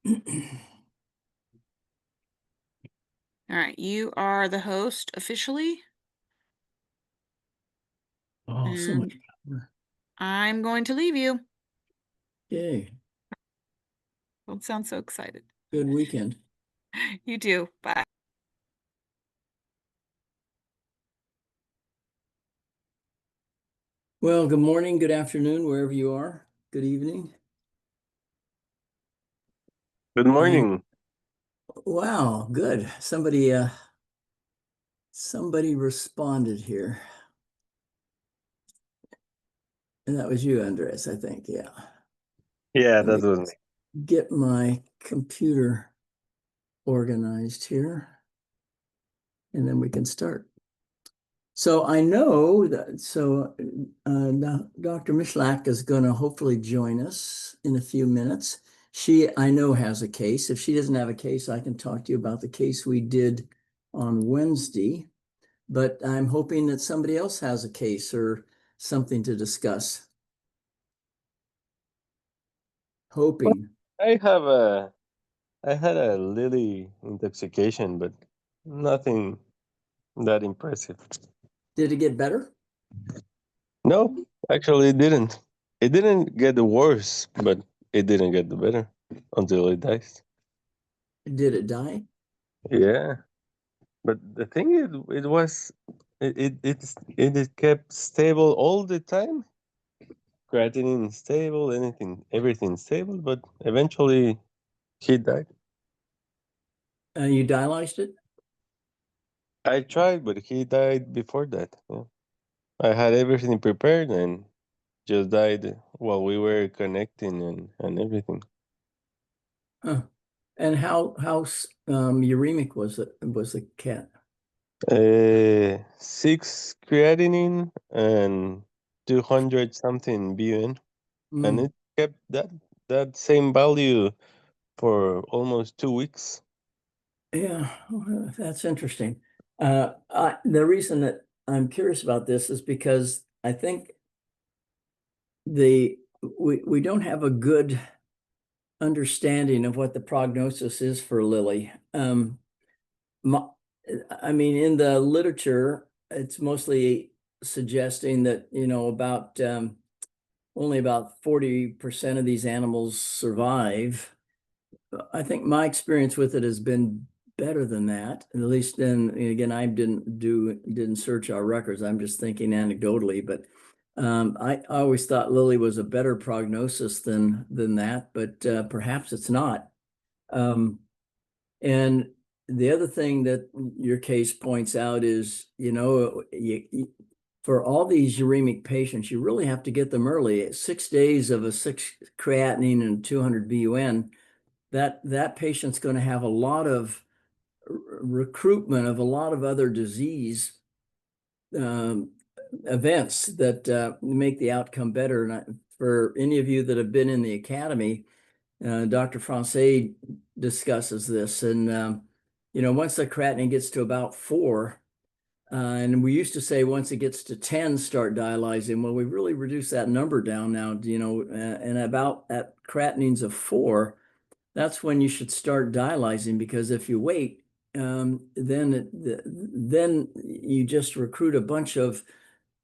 All right, you are the host officially. Oh, so much power. I'm going to leave you. Yay. Don't sound so excited. Good weekend. You too. Bye. Well, good morning, good afternoon, wherever you are. Good evening. Good morning. Wow, good. Somebody responded here. And that was you, Andres, I think. Yeah. Yeah, that was me. Get my computer organized here. And then we can start. So I know that, Dr. Mishlak is going to hopefully join us in a few minutes. She, I know, has a case. If she doesn't have a case, I can talk to you about the case we did on Wednesday. But I'm hoping that somebody else has a case or something to discuss. Hoping. I had a lily intoxication, but nothing that impressive. Did it get better? No, actually it didn't. It didn't get worse, but it didn't get better until it dies. Did it die? Yeah. But the thing is, it kept stable all the time. Creatinine stable, everything stable, but eventually he died. You dialyzed it? I tried, but he died before that. Yeah. I had everything prepared and just died while we were connecting and everything. Huh. And how uremic was the cat? 6 creatinine and 200 something BUN, and it kept that same value for almost 2 weeks. Yeah, that's interesting. The reason that I'm curious about this is because I think we don't have a good understanding of what the prognosis is for Lily. I mean, in the literature, it's mostly suggesting that, about only about 40% of these animals survive. I think my experience with it has been better than that. At least then, again, I didn't search our records. I'm just thinking anecdotally, but I always thought Lily was a better prognosis than that, but perhaps it's not. And the other thing that your case points out is, for all these uremic patients, you really have to get them early. 6 days of a 6 creatinine and 200 BUN, that patient's going to have a lot of recruitment of a lot of other disease events that make the outcome better. And for any of you that have been in the academy, Dr. Francais discusses this. And, once the creatinine gets to about 4, and we used to say once it gets to 10, start dialyzing. Well, we've really reduced that number down now, and about at creatinines of 4, that's when you should start dialyzing, because if you wait, then you just recruit a bunch of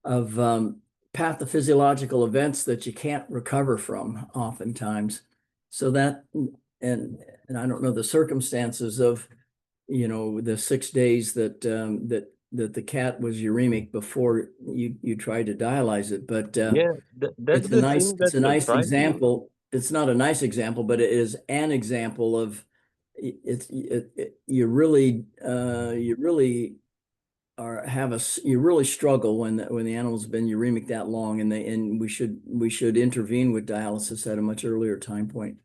pathophysiological events that you can't recover from oftentimes. So that, and I don't know the circumstances of, the 6 days that the cat was uremic before you tried to dialyze it, but Yeah, that's the thing it's that a nice surprised me. example. It's not a nice example, but it is an example of you really you really struggle when the animal's been uremic that long, and we should intervene with dialysis at a much earlier time point.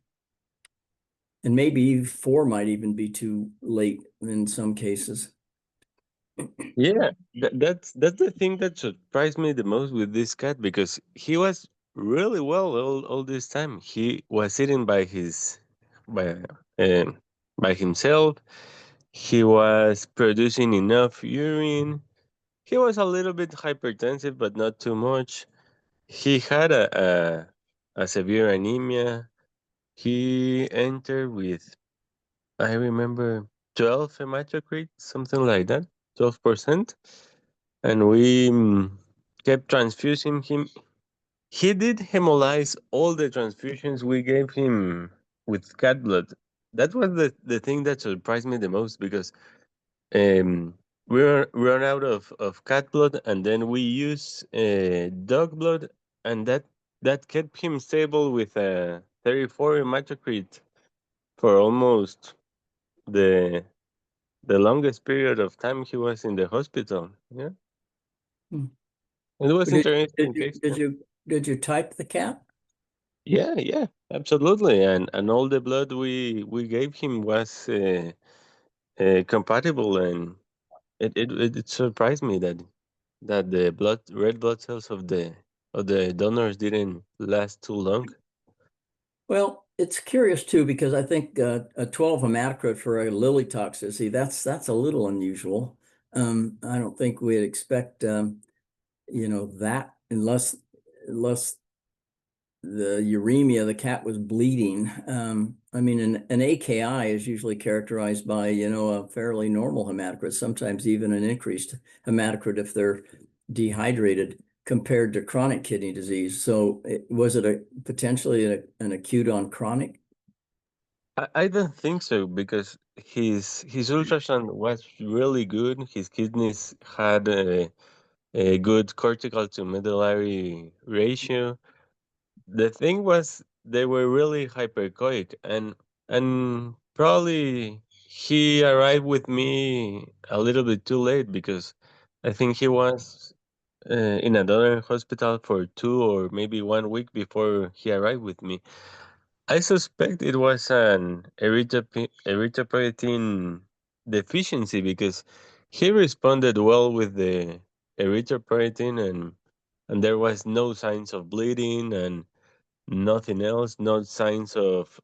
And maybe 4 might even be too late in some cases. Yeah, that's the thing that surprised me the most with this cat, because he was really well all this time. He was sitting by um, by himself. He was producing enough urine. He was a little bit hypertensive, but not too much. He had a severe anemia. he entered with, I remember, 12 hematocrit, something like that, 12%. And we kept transfusing him. He did hemolyze all the transfusions we gave him with cat blood. That was the thing that surprised me the most, because we run out of cat blood, and then we use dog blood, and that kept him stable with a 34 hematocrit for almost the the longest period of time he was in the hospital. Yeah, Hmm. it was Did, interesting case. did you type the cat? Yeah, yeah, absolutely. And all the blood we gave him was compatible, and it surprised me that the red blood cells of the donors didn't last too long. Well, it's curious too, because I think a 12 hematocrit for a lily toxicity, that's a little unusual. I don't think we'd expect that unless the uremia, the cat was bleeding. I mean, an AKI is usually characterized by, a fairly normal hematocrit, sometimes even an increased hematocrit if they're dehydrated compared to chronic kidney disease. So was it potentially an acute on chronic? I don't think so, because his ultrasound was really good. His kidneys had a good cortical to medullary ratio. The thing was, they were really hypercoic, and probably he arrived with me a little bit too late, because I think he was in another hospital for 2 or maybe 1 week before he arrived with me. I suspect it was an erythropoietin deficiency, because he responded well with the erythropoietin, and there was no signs of bleeding and nothing else, no signs of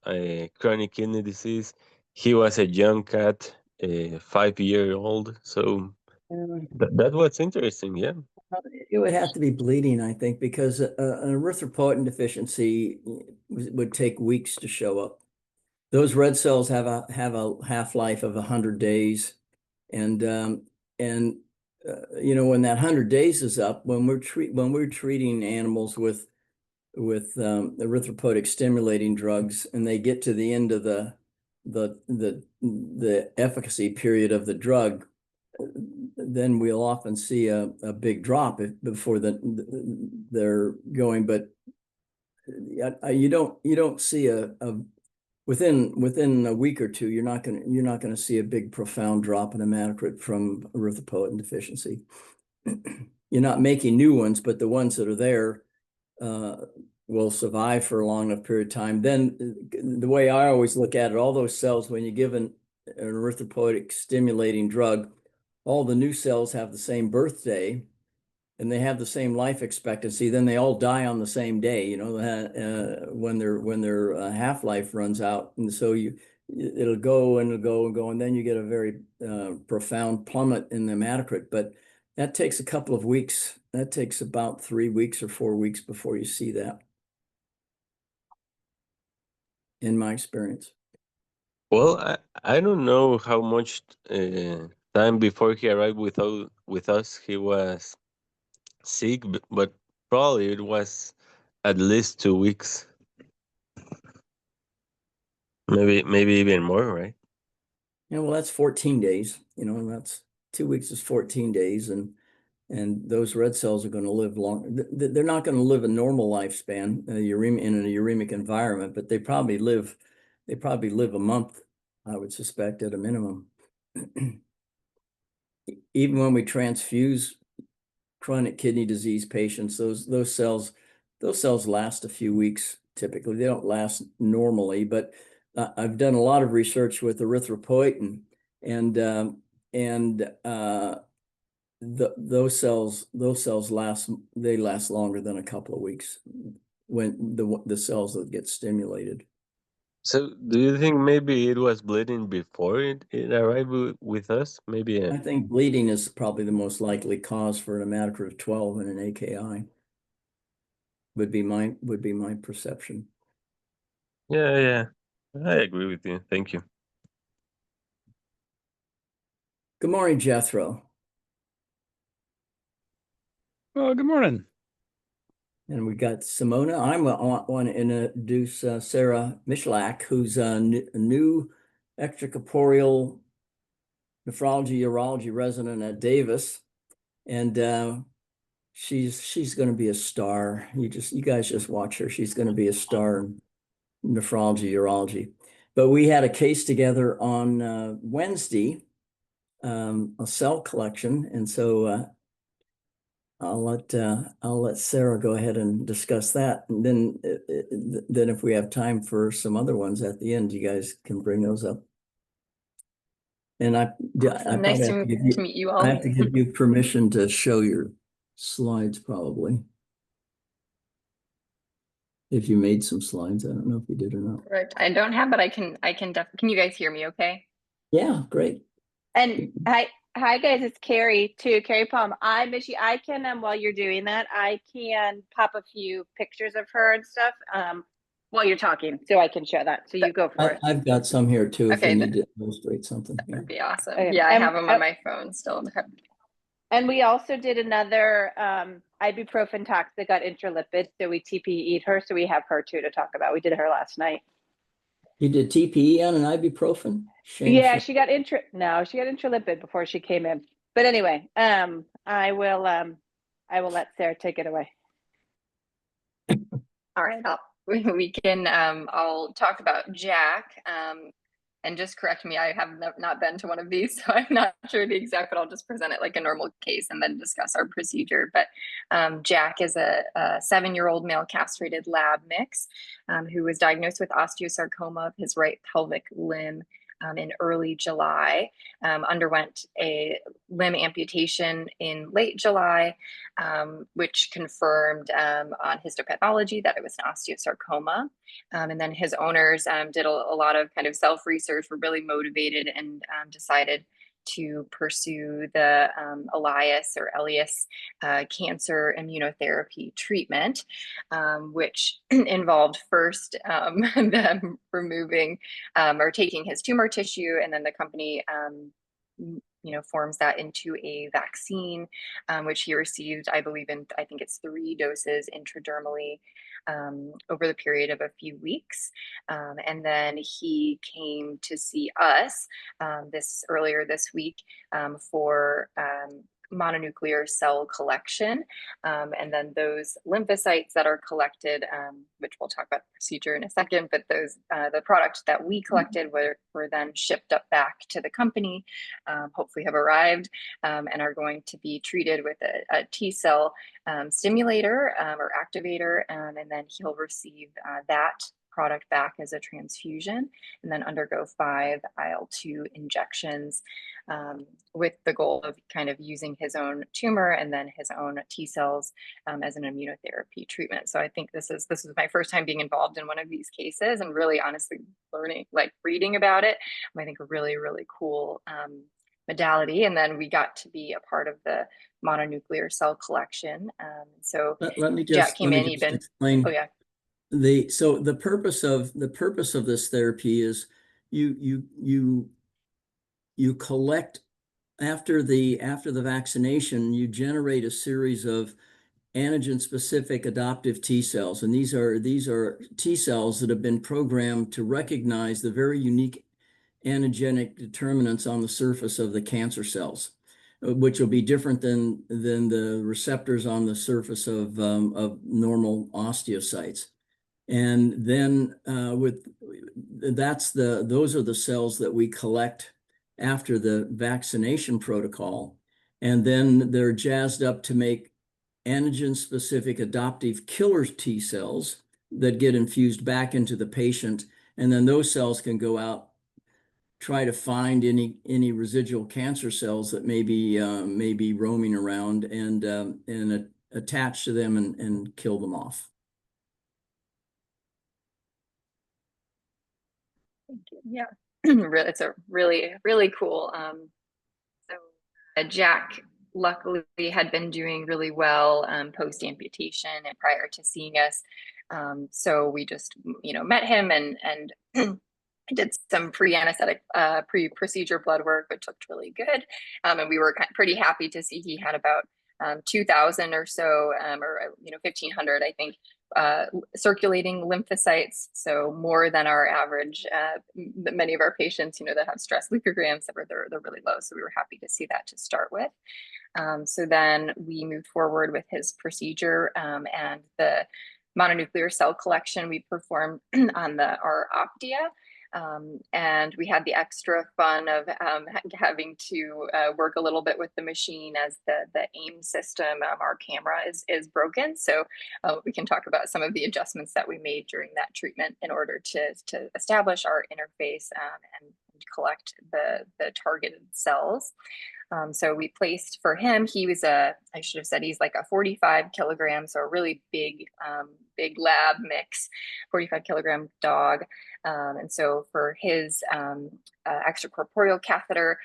chronic kidney disease. He was a young cat, a 5-year-old. So that was interesting. Yeah. It would have to be bleeding, I think, because an erythropoietin deficiency would take weeks to show up. Those red cells have a half-life of 100 days, and when that 100 days is up, when we're treating animals with erythropoietic stimulating drugs, and they get to the end of the efficacy period of the drug, then we'll often see a big drop before they're going. But you don't see within a week or two, you're not going to see a big profound drop in hematocrit from erythropoietin deficiency. You're not making new ones, but the ones that are there will survive for a long enough period of time. Then the way I always look at it, all those cells, when you give an erythropoietic stimulating drug, all the new cells have the same birthday and they have the same life expectancy. Then they all die on the same day, when their half-life runs out. And so it'll go and it'll go and go, and then you get a very profound plummet in the hematocrit. But that takes a couple of weeks. That takes about 3 weeks or 4 weeks before you see that, in my experience. Well, I don't know how much time before he arrived with us he was sick, but probably it was at least 2 weeks, maybe even more, right? Yeah, well, that's 14 days. That's 2 weeks is 14 days, and those red cells are going to live long. They're not going to live a normal lifespan in a uremic environment, but they probably live a month, I would suspect, at a minimum. Even when we transfuse chronic kidney disease patients, those cells last a few weeks. Typically, they don't last normally, but I've done a lot of research with erythropoietin, and those cells last longer than a couple of weeks when the cells that get stimulated. So, do you think maybe it was bleeding before it arrived with us? Maybe. I think bleeding is probably the most likely cause for an hematocrit of 12 and an AKI. Would be my perception. Yeah, I agree with you. Thank you. Good morning, Jethro. Well, good morning. And we got Simona. I want to introduce Sarah Mishlak, who's a new extracorporeal nephrology urology resident at Davis, and she's going to be a star. You guys just watch her. She's going to be a star in nephrology urology. But we had a case together on Wednesday, a cell collection, and so I'll let Sarah go ahead and discuss that, and then if we have time for some other ones at the end, you guys can bring those up. And I Nice to meet you all. I have to give you permission to show your slides, probably. If you made some slides, I don't know if you did or not. Right. I don't have, but I can can you guys hear me okay? Yeah, great. And hi guys, it's Carrie too, Carrie Palm. I miss you. I can while you're doing that, I can pop a few pictures of her and stuff while you're talking, so I can show that. So you go for it. I've got some here too, if Okay, you need to illustrate something. That would be awesome. Okay. Yeah, I have them on my phone still. And we also did another ibuprofen tox that got intralipid, so we TPE'd her, so we have her too to talk about. We did her last night. You did TPE on an ibuprofen? Yeah, she got intralipid before she came in. But anyway, I will let Sarah take it away. All right, we can I'll talk about Jack. And just correct me, I have not been to one of these, so I'm not sure the exact, but I'll just present it like a normal case and then discuss our procedure. But Jack is a 7-year-old male castrated lab mix who was diagnosed with osteosarcoma of his right pelvic limb in early July, underwent a limb amputation in late July, which confirmed on histopathology that it was an osteosarcoma. And then his owners did a lot of kind of self-research, were really motivated, and decided to pursue the Elias cancer immunotherapy treatment, which involved first them removing or taking his tumor tissue, and then the company forms that into a vaccine, which he received, I think it's 3 doses intradermally over the period of a few weeks. And then he came to see us earlier this week for mononuclear cell collection. And then those lymphocytes that are collected, which we'll talk about the procedure in a second, but those the product that we collected were then shipped up back to the company, hopefully have arrived, and are going to be treated with a T cell stimulator or activator, and then he'll receive that product back as a transfusion, and then undergo 5 IL-2 injections, with the goal of kind of using his own tumor and then his own T cells as an immunotherapy treatment. So I think this is my first time being involved in one of these cases, and really honestly reading about it. I think a really, really cool modality. And then we got to be a part of the mononuclear cell collection. So let me just Jack came in, explain. Oh yeah. So the purpose of this therapy is you collect after the vaccination, you generate a series of antigen specific adoptive T cells, and these are T cells that have been programmed to recognize the very unique antigenic determinants on the surface of the cancer cells, which will be different than the receptors on the surface of normal osteocytes. And then those are the cells that we collect after the vaccination protocol, and then they're jazzed up to make antigen-specific adoptive killer T cells that get infused back into the patient, and then those cells can go out, try to find any residual cancer cells that may be roaming around, and attach to them and kill them off. Yeah, it's a really, really cool. So Jack luckily had been doing really well post amputation, and prior to seeing us, So we just, met him and did some pre-anesthetic, pre-procedure blood work, which looked really good. And we were pretty happy to see he had about 2,000 or so, or 1,500, I think, circulating lymphocytes. So more than our average. Many of our patients, that have stress leukograms, they're really low. So we were happy to see that to start with. So then we moved forward with his procedure, and the mononuclear cell collection we performed on our Optia. And we had the extra fun of having to work a little bit with the machine as the AIM system, our camera is broken. So we can talk about some of the adjustments that we made during that treatment in order to establish our interface and collect the targeted cells. So we placed for him, he was I should have said he's like a 45 kilograms, so a really big lab mix, 45 kilogram dog. And so for his extracorporeal catheter,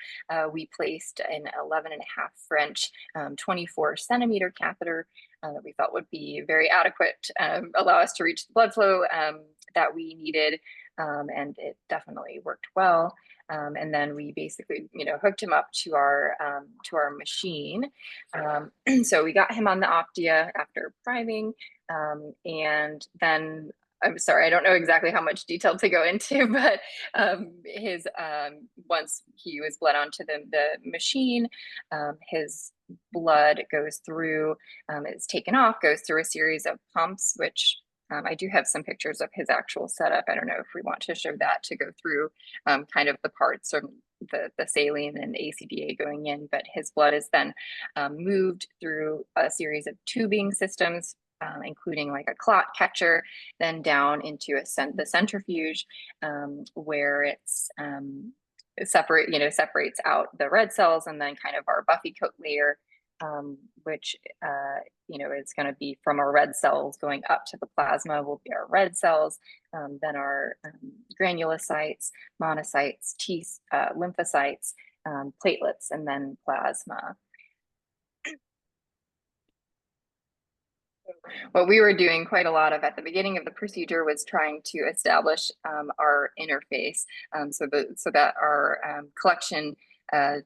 we placed an 11.5 French 24 centimeter catheter that we felt would be very adequate, allow us to reach the blood flow that we needed. And it definitely worked well. And then we basically, hooked him up to our machine. So we got him on the Optia after priming, and then I'm sorry, I don't know exactly how much detail to go into, but his once he was bled onto the machine, his blood goes through, is taken off, goes through a series of pumps, which I do have some pictures of his actual setup. I don't know if we want to show that to go through kind of the parts of the saline and ACDA going in, but his blood is then moved through a series of tubing systems, including like a clot catcher, then down into the centrifuge, where it's separates out the red cells, and then kind of our buffy coat layer, which is going to be from our red cells going up to the plasma will be our red cells, then our granulocytes, monocytes, lymphocytes, platelets, and then plasma. What we were doing quite a lot of at the beginning of the procedure was trying to establish our interface, so that our collection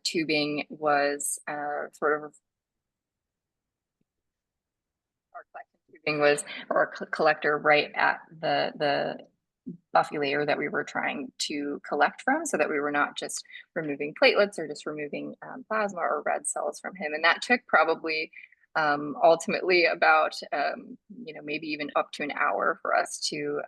tubing was our collector right at the buffy layer that we were trying to collect from, so that we were not just removing platelets or just removing plasma or red cells from him. And that took probably ultimately about maybe even up to an hour for us to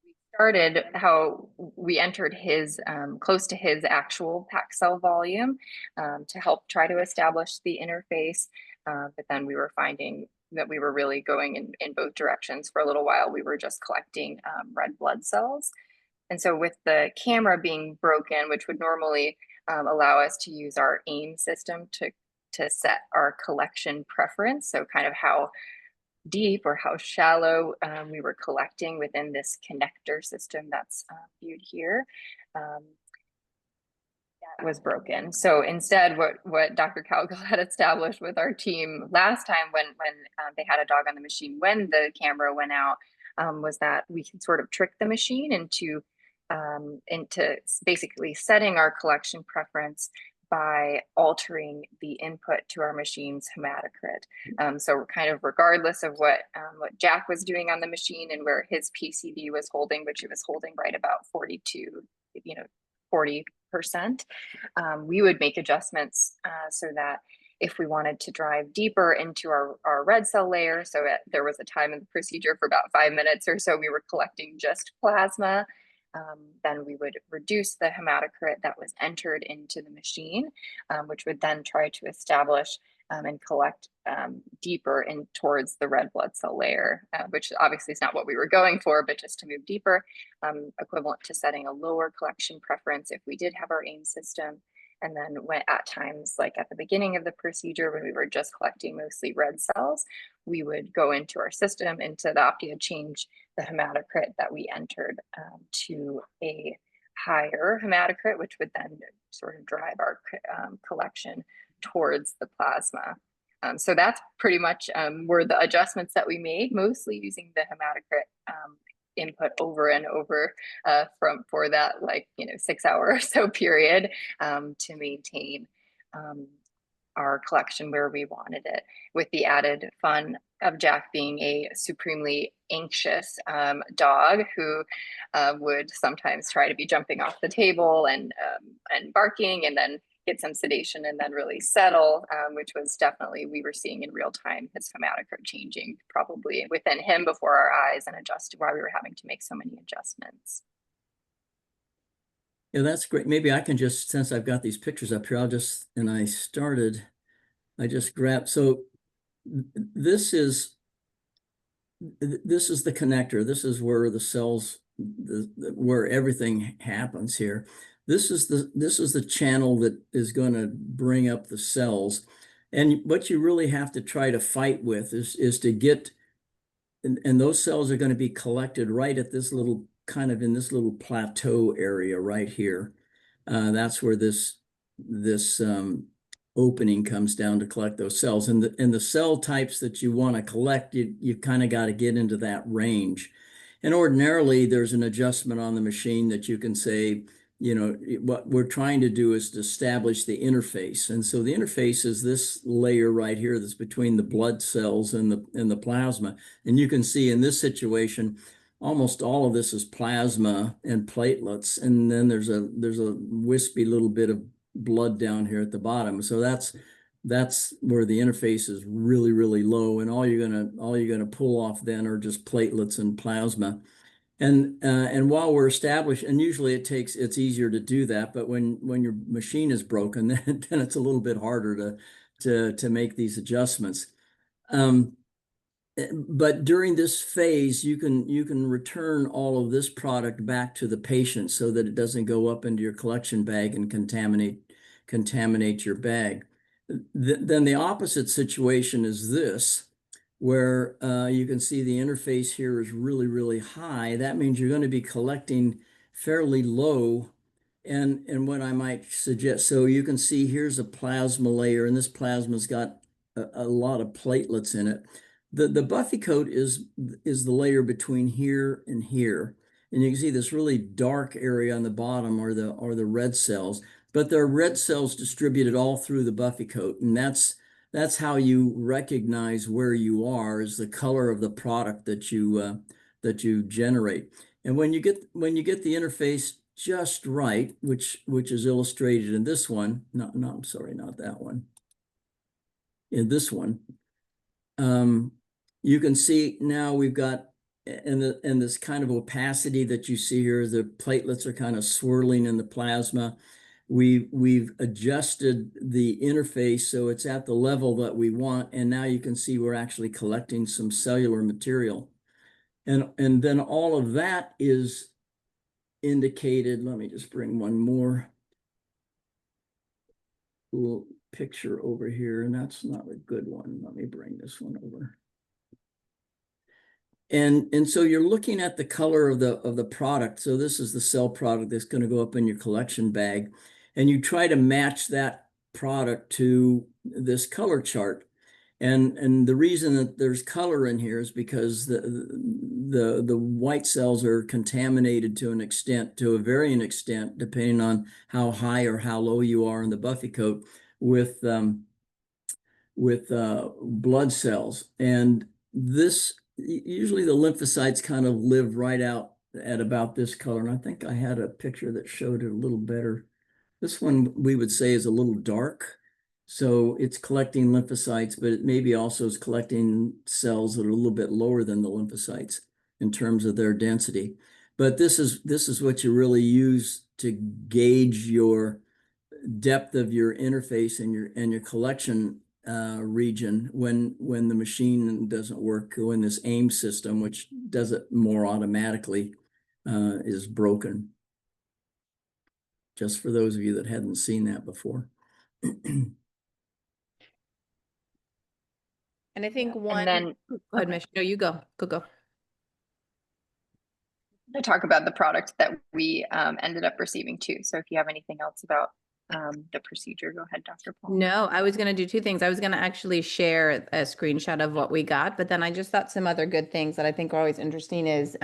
we started how we entered his close to his actual packed cell volume to help try to establish the interface, but then we were finding that we were really going in both directions. For a little while we were just collecting red blood cells, and so with the camera being broken, which would normally allow us to use our AIM system to set our collection preference, so kind of how deep or how shallow we were collecting within this connector system that's viewed here, that was broken. So instead, what Dr. Cowgill had established with our team last time when they had a dog on the machine when the camera went out, was that we could sort of trick the machine into basically setting our collection preference by altering the input to our machine's hematocrit. So kind of regardless of what Jack was doing on the machine and where his PCV was holding, which it was holding right about 40%, we would make adjustments so that if we wanted to drive deeper into our red cell layer, so there was a time in the procedure for about 5 minutes or so, we were collecting just plasma, then we would reduce the hematocrit that was entered into the machine, which would then try to establish and collect deeper in towards the red blood cell layer, which obviously is not what we were going for, but just to move deeper, equivalent to setting a lower collection preference if we did have our AIM system. And then when at times, like at the beginning of the procedure, when we were just collecting mostly red cells, we would go into our system, into the Optia, change the hematocrit that we entered to a higher hematocrit, which would then sort of drive our collection towards the plasma. So that's pretty much were the adjustments that we made, mostly using the hematocrit input over and over for that 6 hour or so period to maintain our collection where we wanted it, with the added fun of Jack being a supremely anxious dog who would sometimes try to be jumping off the table and barking, and then get some sedation and then really settle, which was definitely, we were seeing in real time his hematocrit changing probably within him before our eyes, and adjust why we were having to make so many adjustments. Yeah, that's great. Maybe I can just, since I've got these pictures up here, I just grabbed, so this is the connector. This is where the cells, where everything happens here. This is the channel that is going to bring up the cells. And what you really have to try to fight with is to get, and those cells are going to be collected right at this little, kind of in this little plateau area right here. That's where this opening comes down to collect those cells. And the cell types that you want to collect, you kind of got to get into that range. And ordinarily, there's an adjustment on the machine that you can say, what we're trying to do is to establish the interface. And so the interface is this layer right here that's between the blood cells and the plasma. And you can see in this situation, almost all of this is plasma and platelets. And then there's a wispy little bit of blood down here at the bottom. So that's where the interface is really, really low. And all you're gonna pull off then are just platelets and plasma. And while we're established, and usually it's easier to do that, but when your machine is broken, then it's a little bit harder to make these adjustments. But during this phase, you can return all of this product back to the patient so that it doesn't go up into your collection bag and contaminate your bag. Then the opposite situation is this, where you can see the interface here is really, really high. That means you're going to be collecting fairly low. And what I might suggest, so you can see here's a plasma layer, and this plasma's got a lot of platelets in it. The buffy coat is the layer between here and here. And you can see this really dark area on the bottom are the red cells, but there are red cells distributed all through the buffy coat. And that's how you recognize where you are, is the color of the product that you generate. And when you get the interface just right, which is illustrated in this one, I'm sorry, not that one. In this one, you can see now we've got, and this kind of opacity that you see here, the platelets are kind of swirling in the plasma. We've adjusted the interface so it's at the level that we want, and now you can see we're actually collecting some cellular material. And then all of that is indicated. Let me just bring one more little picture over here, and that's not a good one. Let me bring this one over. And so you're looking at the color of the product. So this is the cell product that's going to go up in your collection bag, and you try to match that product to this color chart. And the reason that there's color in here is because the white cells are contaminated to a varying extent, depending on how high or how low you are in the buffy coat, with blood cells. And this, usually the lymphocytes kind of live right out at about this color. And I think I had a picture that showed it a little better. This one we would say is a little dark. So it's collecting lymphocytes, but it maybe also is collecting cells that are a little bit lower than the lymphocytes in terms of their density. But this is what you really use to gauge your depth of your interface and your collection region when the machine doesn't work, when this AIM system, which does it more automatically, is broken. Just for those of you that hadn't seen that before. And I think one, And then, go ahead, Mish. No, you go. Go. to talk about the product that we ended up receiving too. So if you have anything else about the procedure. Go ahead, Dr. Paul. No, I was going to do two things. I was going to actually share a screenshot of what we got, but then I just thought some other good things that I think are always interesting is,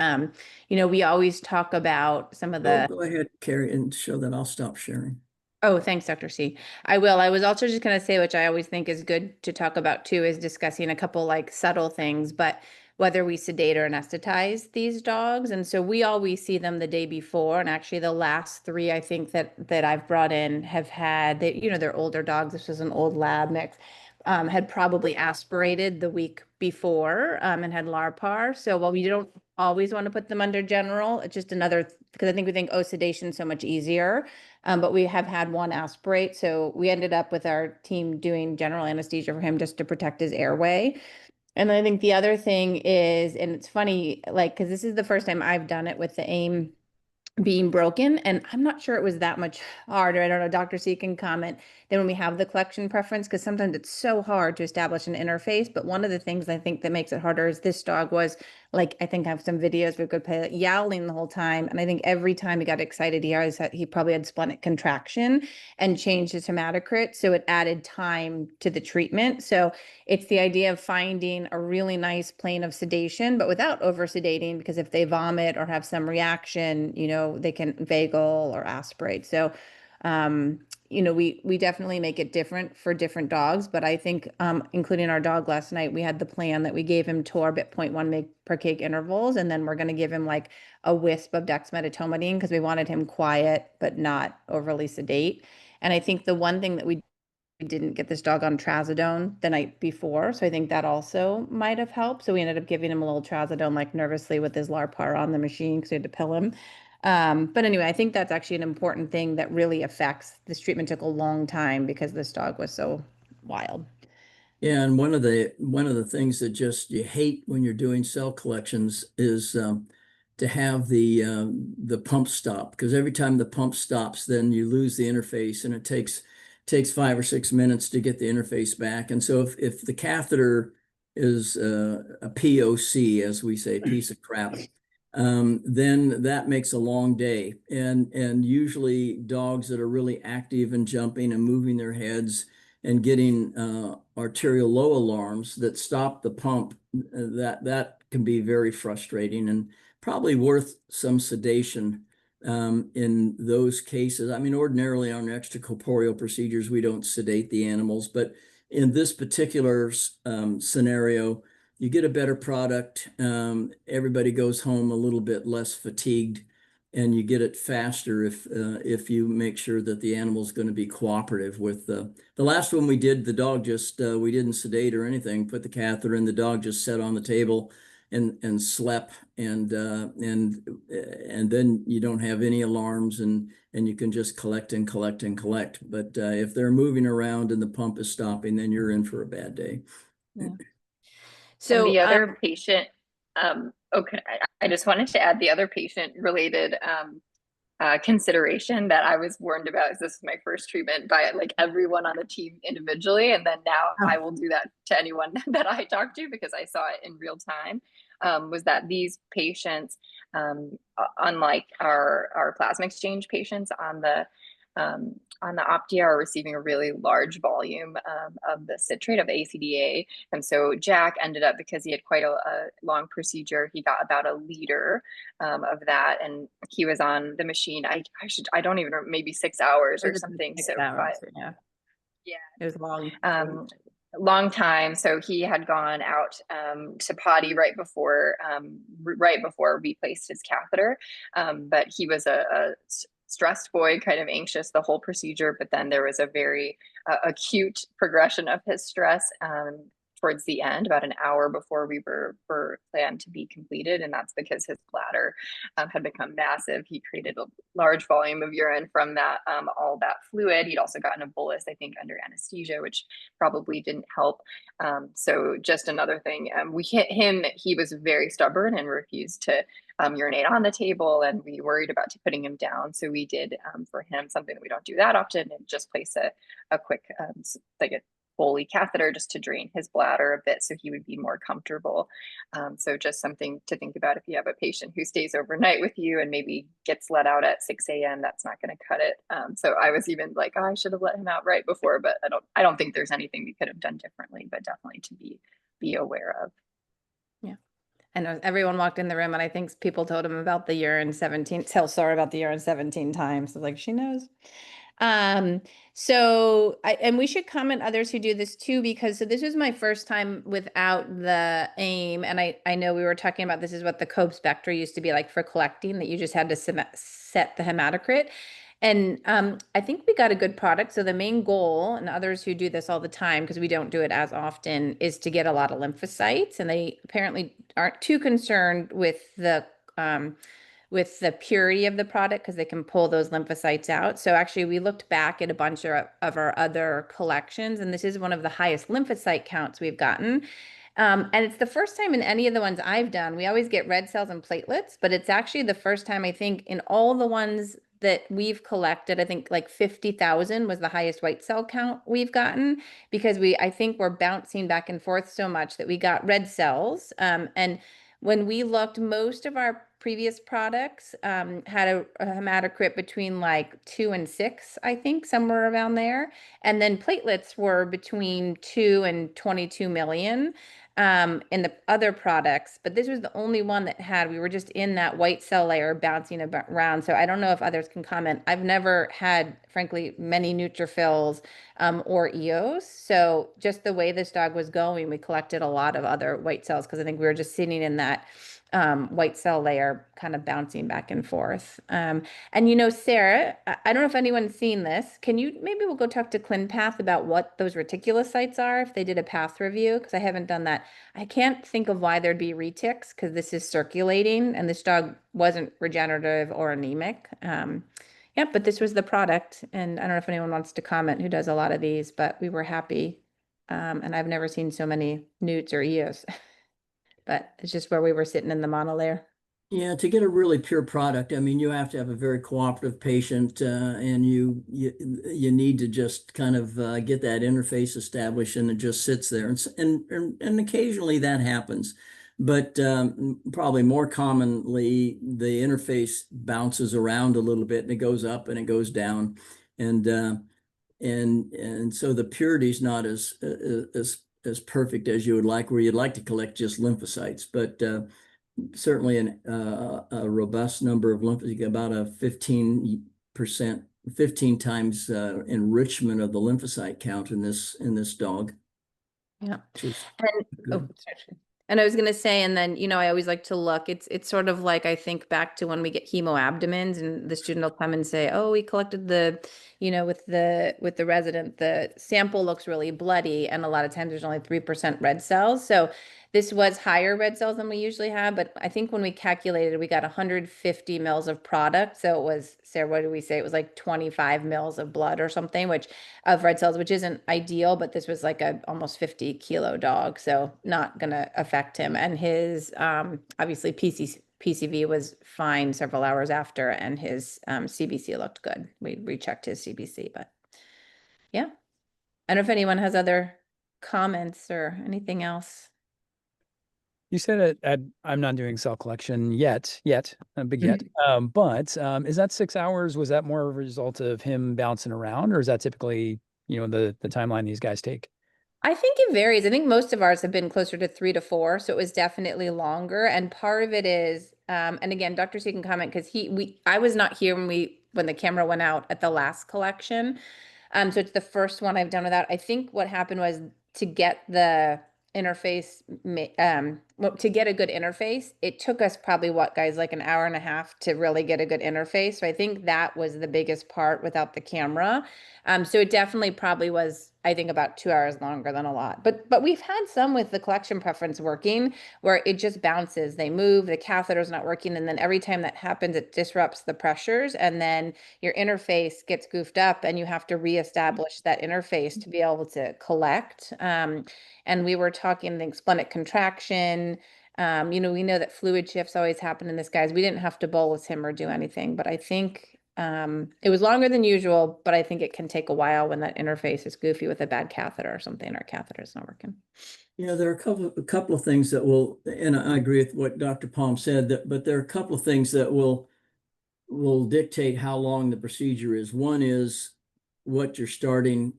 we always talk about some of the. Go ahead, Carrie, and show that. I'll stop sharing. Oh, thanks, Dr. C. I will. I was also just going to say, which I always think is good to talk about too, is discussing a couple like subtle things, but whether we sedate or anesthetize these dogs. And so we always see them the day before. And actually the last three, I think that I've brought in have had, they're older dogs. This was an old lab mix, had probably aspirated the week before and had LARPAR. So while we don't always want to put them under general, it's just another, because I think we think, oh, sedation so much easier. But we have had one aspirate. So we ended up with our team doing general anesthesia for him just to protect his airway. And I think the other thing is, and it's funny, like, because this is the first time I've done it with the AIM being broken, and I'm not sure it was that much harder. I don't know, Dr. C can comment, than when we have the collection preference, because sometimes it's so hard to establish an interface. But one of the things I think that makes it harder is this dog was like, I think I have some videos we could play, like, yowling the whole time. And I think every time he got excited, he probably had splenic contraction and changed his hematocrit. So it added time to the treatment. So it's the idea of finding a really nice plane of sedation, but without over sedating, because if they vomit or have some reaction, they can vagal or aspirate. So, we definitely make it different for different dogs, but I think, including our dog last night, we had the plan that we gave him Torb at 0.1 mg per kg intervals, and then we're going to give him like a wisp of dexmedetomidine because we wanted him quiet, but not overly sedate. And I think the one thing that we didn't get this dog on trazodone the night before, so I think that also might have helped. So we ended up giving him a little trazodone, like nervously with his LARPAR on the machine because we had to pill him. But anyway, I think that's actually an important thing that really affects this treatment. Took a long time because this dog was so wild. Yeah, and one of the things that just you hate when you're doing cell collections is to have the pump stop, because every time the pump stops, then you lose the interface, and it takes 5 or 6 minutes to get the interface back. And so if the catheter is a POC, as we say, piece of crap, then that makes a long day. And usually dogs that are really active and jumping and moving their heads and getting arterial low alarms that stop the pump, that can be very frustrating and probably worth some sedation in those cases. I mean, ordinarily on extracorporeal procedures, we don't sedate the animals, but in this particular scenario, you get a better product. Everybody goes home a little bit less fatigued, and you get it faster if you make sure that the animal's going to be cooperative with the last one we did. The dog just we didn't sedate or anything, put the catheter in, the dog just sat on the table and slept, and then you don't have any alarms, and you can just collect and collect and collect. But if they're moving around and the pump is stopping, then you're in for a bad day. Yeah. So the other patient, okay, I just wanted to add the other patient related consideration that I was warned about is this is my first treatment by like everyone on the team individually. And then now I will do that to anyone that I talk to because I saw it in real time, was that these patients, unlike our plasma exchange patients on the Optia, are receiving a really large volume of the citrate of ACDA. And so Jack ended up, because he had quite a long procedure, he got about a liter of that, and he was on the machine. I don't even know, maybe 6 hours or something. 6 hours, yeah, it was long. Long time. So he had gone out to potty right before we placed his catheter, but he was a stressed boy, kind of anxious the whole procedure. But then there was a very acute progression of his stress towards the end, about an hour before we were planned to be completed. And that's because his bladder had become massive. He created a large volume of urine from that, all that fluid. He'd also gotten a bolus, I think, under anesthesia, which probably didn't help. So just another thing, we hit him. He was very stubborn and refused to urinate on the table, and we worried about putting him down. So we did for him something that we don't do that often, and just place a quick like a Foley catheter just to drain his bladder a bit so he would be more comfortable. So just something to think about if you have a patient who stays overnight with you and maybe gets let out at 6 a.m. That's not going to cut it. So I was even like, oh, I should have let him out right before, but I don't think there's anything we could have done differently, but definitely to be aware of. Yeah. And everyone walked in the room, and I think people told him about the urine 17, tell Sarah about the urine 17 times. So like, she knows. And we should comment others who do this too, because so this was my first time without the AIM. And I know we were talking about, this is what the Cope Spectra used to be like for collecting, that you just had to set the hematocrit. And I think we got a good product. So the main goal, and others who do this all the time, because we don't do it as often, is to get a lot of lymphocytes. And they apparently aren't too concerned with the purity of the product, because they can pull those lymphocytes out. So actually we looked back at a bunch of our other collections, and this is one of the highest lymphocyte counts we've gotten. And it's the first time in any of the ones I've done. We always get red cells and platelets, but it's actually the first time, I think, in all the ones that we've collected, I think like 50,000 was the highest white cell count we've gotten, because I think we're bouncing back and forth so much that we got red cells. And when we looked, most of our previous products had a hematocrit between like 2 and 6, I think, somewhere around there. And then platelets were between 2 and 22 million in the other products. But this was the only one that we were just in that white cell layer bouncing around. So I don't know if others can comment. I've never had, frankly, many neutrophils or EOS. So just the way this dog was going, we collected a lot of other white cells, because I think we were just sitting in that white cell layer kind of bouncing back and forth. And Sarah, I don't know if anyone's seen this. Maybe we'll go talk to ClinPath about what those reticulocytes are, if they did a path review, because I haven't done that. I can't think of why there'd be retics, because this is circulating and this dog wasn't regenerative or anemic. Yeah, but this was the product, and I don't know if anyone wants to comment who does a lot of these, but we were happy. And I've never seen so many newts or EOS. But it's just where we were sitting in the monolayer. Yeah, to get a really pure product, I mean, you have to have a very cooperative patient, and you need to just kind of get that interface established, and it just sits there. And occasionally that happens, but probably more commonly the interface bounces around a little bit, and it goes up and it goes down, and so the purity is not as perfect as you would like, where you'd like to collect just lymphocytes, but certainly a robust number of lymphocytes, about a 15 times enrichment of the lymphocyte count in this dog. Yeah. And I was going to say, and then, I always like to look, it's sort of like, I think back to when we get hemoabdomens and the student will come and say, oh, we collected with the resident, the sample looks really bloody. And a lot of times there's only 3% red cells. So this was higher red cells than we usually have. But I think when we calculated, we got 150 mils of product. So it was, Sarah, what did we say? It was like 25 mils of blood or something, of red cells, which isn't ideal, but this was like a almost 50 kilo dog. So not going to affect him. And his, obviously PCV was fine several hours after, and his CBC looked good. We rechecked his CBC, but yeah. I don't know if anyone has other comments or anything else. You said I'm not doing cell collection yet, a big yet. But is that 6 hours? Was that more of a result of him bouncing around, or is that typically, the timeline these guys take? I think it varies. I think most of ours have been closer to 3 to 4, so it was definitely longer. And part of it is, and again, Dr. C can comment, because I was not here when the camera went out at the last collection. So it's the first one I've done without. I think what happened was, to get the interface, to get a good interface, it took us probably like an hour and a half to really get a good interface. So I think that was the biggest part without the camera. So it definitely probably was, I think, about 2 hours longer than a lot. But we've had some with the collection preference working where it just bounces. They move, the catheter's not working, and then every time that happens, it disrupts the pressures, and then your interface gets goofed up, and you have to reestablish that interface to be able to collect. And we were talking the splenic contraction. We know that fluid shifts always happen in this guy's. We didn't have to bolus him or do anything, but I think It was longer than usual, but I think it can take a while when that interface is goofy with a bad catheter or something, or catheter is not working. Yeah, there are a couple of things that will, and I agree with what Dr. Palm said, but there are a couple of things that will dictate how long the procedure is. One is what your starting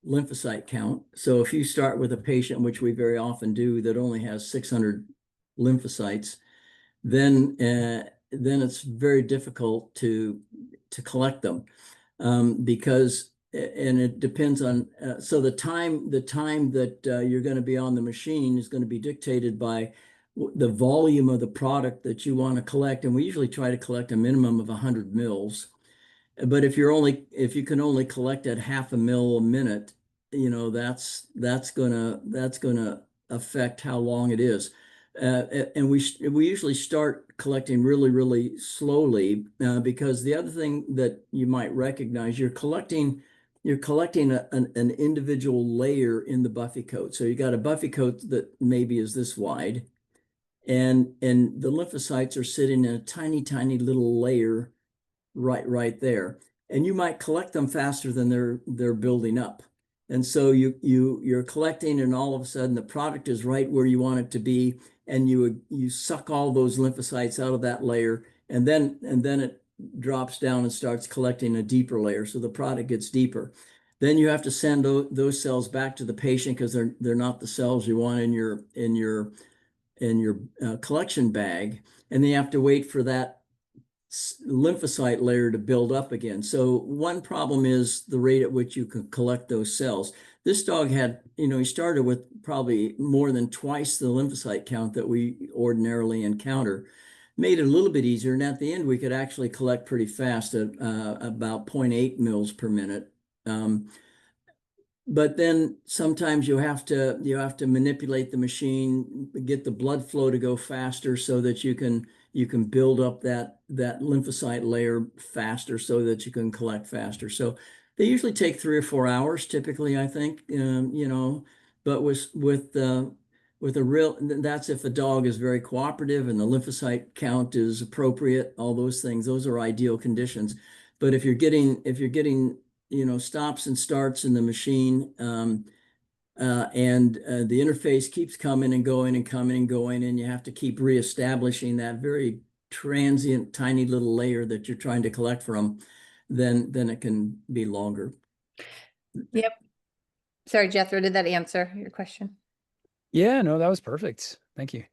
lymphocyte count. So if you start with a patient, which we very often do, that only has 600 lymphocytes, then it's very difficult to collect them, because and it depends on so the time that you're going to be on the machine is going to be dictated by the volume of the product that you want to collect, and we usually try to collect a minimum of 100 mils. But if you can only collect at half a mil a minute, you know, that's gonna affect how long it is. And we usually start collecting really slowly, because the other thing that you might recognize, you're collecting an individual layer in the buffy coat. So you got a buffy coat that maybe is this wide, and the lymphocytes are sitting in a tiny little layer right there, and you might collect them faster than they're building up. And so you're collecting, and all of a sudden the product is right where you want it to be, and you suck all those lymphocytes out of that layer, and then it drops down and starts collecting a deeper layer, so the product gets deeper. Then you have to send those cells back to the patient because they're not the cells you want in your collection bag, and then you have to wait for that lymphocyte layer to build up again. So one problem is the rate at which you can collect those cells. This dog had, he started with probably more than twice the lymphocyte count that we ordinarily encounter. Made it a little bit easier, and at the end we could actually collect pretty fast at about 0.8 mils per minute. But then sometimes you have to manipulate the machine, get the blood flow to go faster so that you can build up that lymphocyte layer faster so that you can collect faster. So they usually take 3 or 4 hours typically, I think, but with a real, that's if a dog is very cooperative and the lymphocyte count is appropriate, all those things, those are ideal conditions. But if you're getting stops and starts in the machine, and the interface keeps coming and going and coming and going, and you have to keep reestablishing that very transient, tiny little layer that you're trying to collect from, then it can be longer. Yep. Sorry, Jethro, did that answer your question? Yeah, no, that was perfect. Thank you.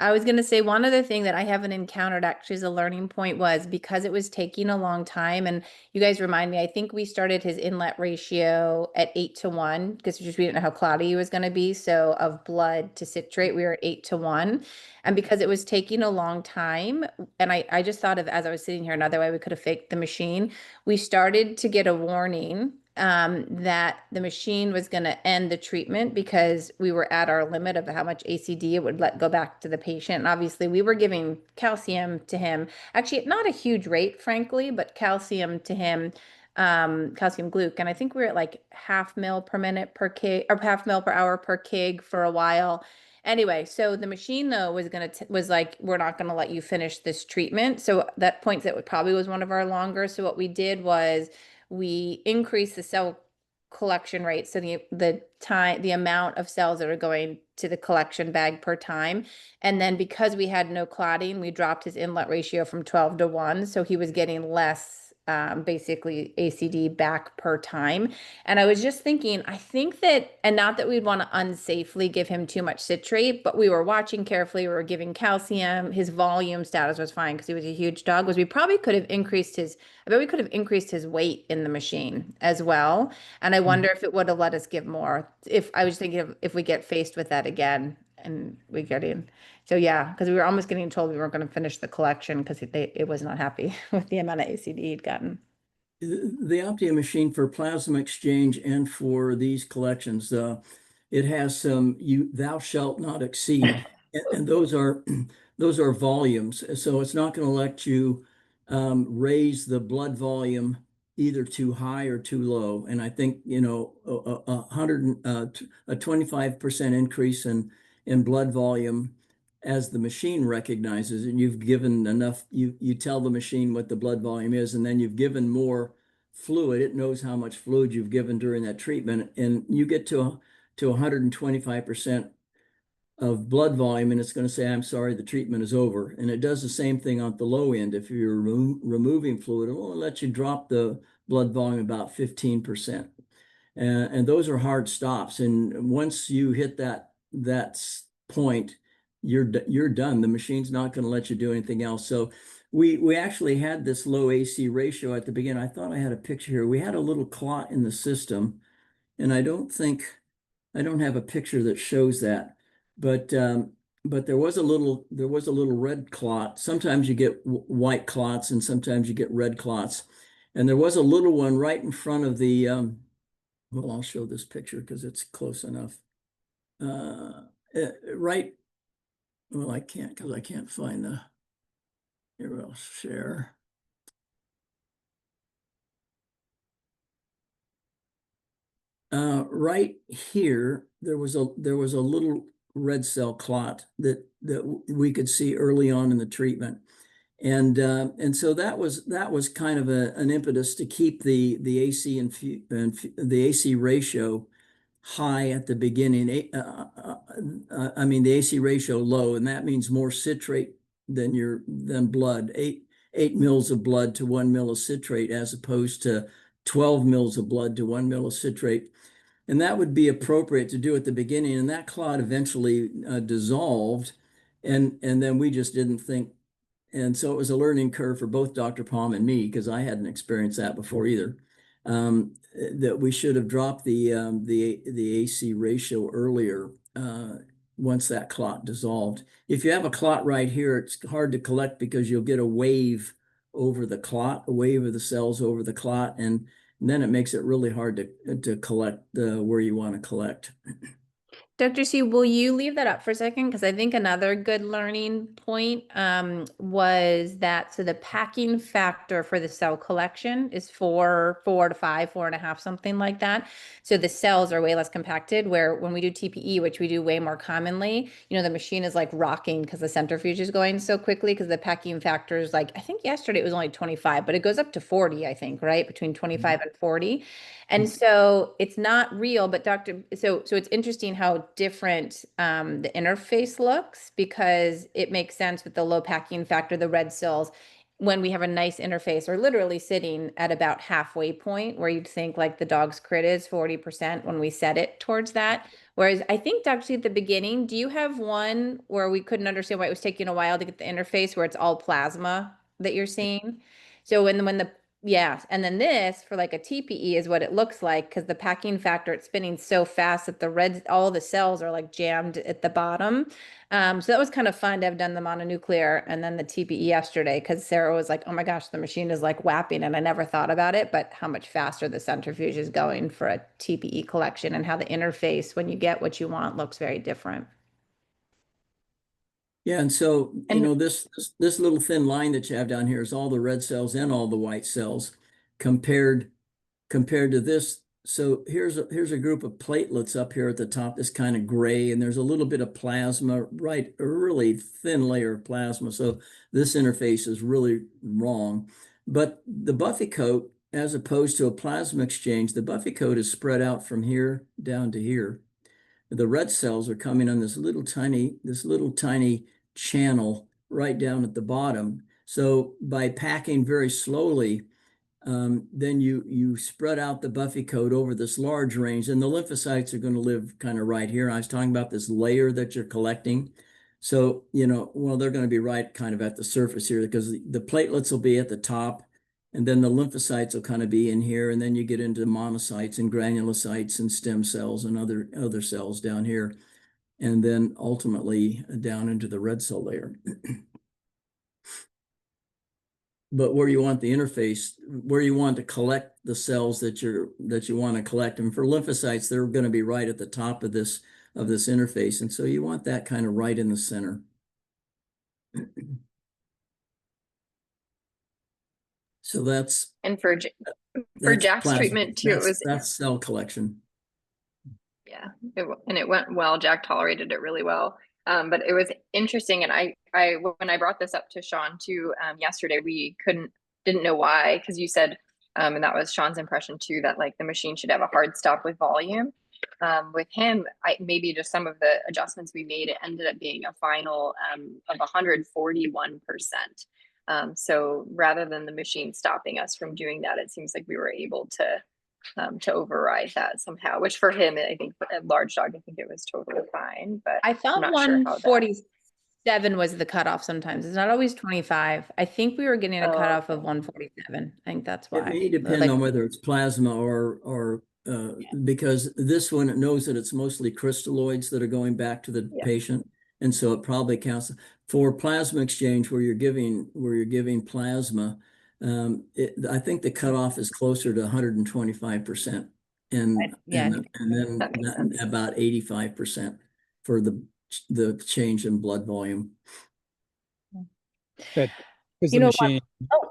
I was going to say one other thing that I haven't encountered actually as a learning point was because it was taking a long time. And you guys remind me, I think we started his inlet ratio at 8-1 because we didn't know how cloudy he was going to be. So of blood to citrate, we were at 8-1. And because it was taking a long time, and I just thought of, as I was sitting here, another way we could have faked the machine, we started to get a warning that the machine was going to end the treatment because we were at our limit of how much ACD it would let go back to the patient. And obviously we were giving calcium to him, actually not a huge rate, frankly, but calcium to him, calcium gluc. And I think we were at like 0.5 mil per minute per kg or 0.5 mil per hour per kg for a while. Anyway, so the machine though was like, we're not going to let you finish this treatment. So that points that probably was one of our longer. So what we did was we increase the cell collection rate. So the amount of cells that are going to the collection bag per time. And then because we had no clotting, we dropped his inlet ratio from 12-1. So he was getting less basically ACD back per time. And I was just thinking, I think that, and not that we'd want to unsafely give him too much citrate, but we were watching carefully, we were giving calcium, his volume status was fine because he was a huge dog, was we probably could have increased his, I bet we could have increased his weight in the machine as well. And I wonder if it would have let us give more. If I was thinking of if we get faced with that again and we get in. So yeah, because we were almost getting told we weren't going to finish the collection because it was not happy with the amount of ACD he'd gotten. The Optia machine for plasma exchange and for these collections, it has some thou shalt not exceed, and those are volumes. So it's not going to let you raise the blood volume either too high or too low. And I think a 25% increase in blood volume as the machine recognizes, and you've given enough, you tell the machine what the blood volume is, and then you've given more fluid, it knows how much fluid you've given during that treatment, and you get to 125% of blood volume, and it's going to say, I'm sorry, the treatment is over. And it does the same thing on the low end. If you're removing fluid, it will let you drop the blood volume about 15%. And those are hard stops. And once you hit that point, you're done. The machine's not going to let you do anything else. So we actually had this low AC ratio at the beginning. I thought I had a picture here. We had a little clot in the system, and I don't have a picture that shows that. But there was a little red clot. Sometimes you get white clots, and sometimes you get red clots. And there was a little one right in front of the. Well, I'll show this picture because it's close enough. Right. Well, I can't because I can't find the. Here, we'll share. Right here, there was a little red cell clot that we could see early on in the treatment, and so that was kind of an impetus to keep the AC and the AC ratio high at the beginning. I mean the AC ratio low, and that means more citrate than blood. 8 mils of blood to 1 mil of citrate, as opposed to 12 mils of blood to 1 mil of citrate. And that would be appropriate to do at the beginning. And that clot eventually dissolved. And then we just didn't think. And so it was a learning curve for both Dr. Palm and me, because I hadn't experienced that before either, that we should have dropped the AC ratio earlier once that clot dissolved. If you have a clot right here, it's hard to collect because you'll get a wave over the clot, a wave of the cells over the clot, and then it makes it really hard to collect where you want to collect. Dr. C, will you leave that up for a second? Because I think another good learning point was that, so the packing factor for the cell collection is 4 to 5, 4.5, something like that. So the cells are way less compacted, where when we do TPE, which we do way more commonly, the machine is like rocking because the centrifuge is going so quickly, because the packing factor is like, I think yesterday it was only 25, but it goes up to 40, I think, right? Between 25 and 40. And so it's not real, but so it's interesting how different the interface looks, because it makes sense with the low packing factor, the red cells, when we have a nice interface, are literally sitting at about halfway point, where you'd think like the dog's crit is 40% when we set it towards that. Whereas I think, Dr. C, at the beginning, do you have one where we couldn't understand why it was taking a while to get the interface, where it's all plasma that you're seeing? So when the yeah, and then this for like a TPE is what it looks like, because the packing factor, it's spinning so fast that all the cells are like jammed at the bottom. So that was kind of fun to have done the mononuclear and then the TPE yesterday, because Sarah was like, oh my gosh, the machine is like whapping, and I never thought about it, but how much faster the centrifuge is going for a TPE collection, and how the interface, when you get what you want, looks very different. Yeah, and so this little thin line that you have down here is all the red cells and all the white cells compared to this. So here's a group of platelets up here at the top, this kind of gray, and there's a little bit of plasma, right? A really thin layer of plasma. So this interface is really wrong. But the buffy coat, as opposed to a plasma exchange, the buffy coat is spread out from here down to here. The red cells are coming on this little tiny channel right down at the bottom. So by packing very slowly, then you spread out the buffy coat over this large range, and the lymphocytes are going to live kind of right here. I was talking about this layer that you're collecting. So, well, they're going to be right kind of at the surface here, because the platelets will be at the top, and then the lymphocytes will kind of be in here, and then you get into monocytes and granulocytes and stem cells and other cells down here, and then ultimately down into the red cell layer. But where you want the interface, where you want to collect the cells that you want to collect, and for lymphocytes, they're going to be right at the top of this interface, and so you want that kind of right in the center. So that's, and for Jack's plasma. treatment too, that's cell collection. Yeah, and it went well. Jack tolerated it really well. But it was interesting, and I when I brought this up to Sean too yesterday, we didn't know why, because you said, and that was Sean's impression too, that like the machine should have a hard stop with volume. With him, maybe just some of the adjustments we made, it ended up being a final of 141%. So rather than the machine stopping us from doing that, it seems like we were able to override that somehow, which for him, I think a large dog, I think it was totally fine, but I thought I'm not sure how that. 147 was the cutoff sometimes. It's not always 25. I think we were getting a Oh, cutoff of okay. 147. I think that's It why. may depend Like, on whether it's plasma or because this one, it knows that it's mostly crystalloids that are going back to the Yeah. patient. And so it probably counts for plasma exchange where you're giving plasma. I think the cutoff is closer to 125%, and yeah. then That makes sense. about 85% for the change in blood volume. That because You the know what? machine Oh,